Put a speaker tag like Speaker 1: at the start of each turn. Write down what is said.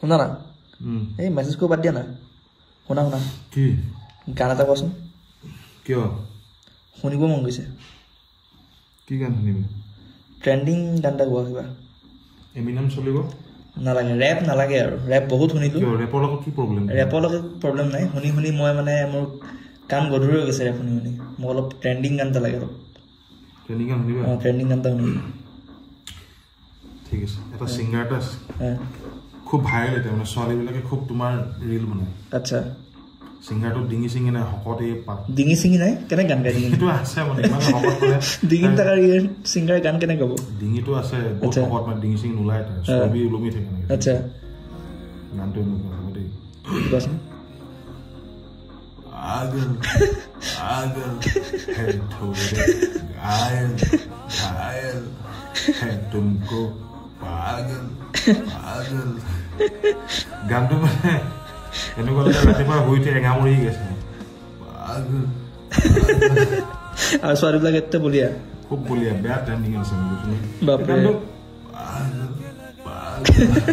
Speaker 1: শুনা না এই মেছেজ কৰিব বাদ দিয়া না শুনা শুনা
Speaker 2: কি
Speaker 1: গান এটা কোৱাচোন
Speaker 2: কিয়
Speaker 1: শুনিব মন গৈছে
Speaker 2: কি গান শুনিবি
Speaker 1: ট্ৰেন্ডিং গান এটা গোৱা কিবা
Speaker 2: এমিনাম চলিব
Speaker 1: নালাগে ৰেপ নালাগে আৰু ৰেপ বহুত শুনিলোঁ
Speaker 2: কিয় ৰেপৰ লগত কি প্ৰব্লেম
Speaker 1: ৰেপৰ লগত প্ৰব্লেম নাই শুনি শুনি মই মানে মোৰ কাণ গধুৰ হৈ গৈছে ৰেপ শুনি শুনি মোক অলপ ট্ৰেন্ডিং গান এটা লাগে অলপ
Speaker 2: ট্ৰেন্ডিং গান শুনিবা
Speaker 1: ট্ৰেন্ডিং গান এটা শুনিব
Speaker 2: ঠিক আছে এটা ছিংগাৰ এটা আছে খুব ভাইৰেল এতিয়া মানে ছোৱালীবিলাকে খুব তোমাৰ ৰিল বনায়
Speaker 1: আচ্ছা
Speaker 2: ছিংগাৰটো ডিঙি চিঙি নাই শকত এই পাত
Speaker 1: ডিঙি চিঙি নাই কেনে গান গাই ডিঙি
Speaker 2: সেইটো আছে মানে ইমান শকত মানে
Speaker 1: ডিঙি থকা ছিংগাৰে গান কেনে গাব
Speaker 2: ডিঙিটো আছে বহুত শকত মানে ডিঙি চিঙি নোলায় তাৰ ছবি ওলমি থাকে
Speaker 1: আচ্ছা
Speaker 2: গানটো এনেকুৱা হ'ব দেই
Speaker 1: কোৱাচোন
Speaker 2: पागल पागल है थोड़े घायल घायल है तुमको पागल पागल गानটো মানে এনেকুৱা লাগে ৰাতিপুৱা শুই উঠি এঙা মৰি গৈছে পাগল
Speaker 1: আৰু ছোৱালীবিলাক এতে বলিয়া
Speaker 2: খুব বলিয়া বেয়া ট্ৰেন্ডিং আছে
Speaker 1: বাপৰে
Speaker 2: পাগল পাগল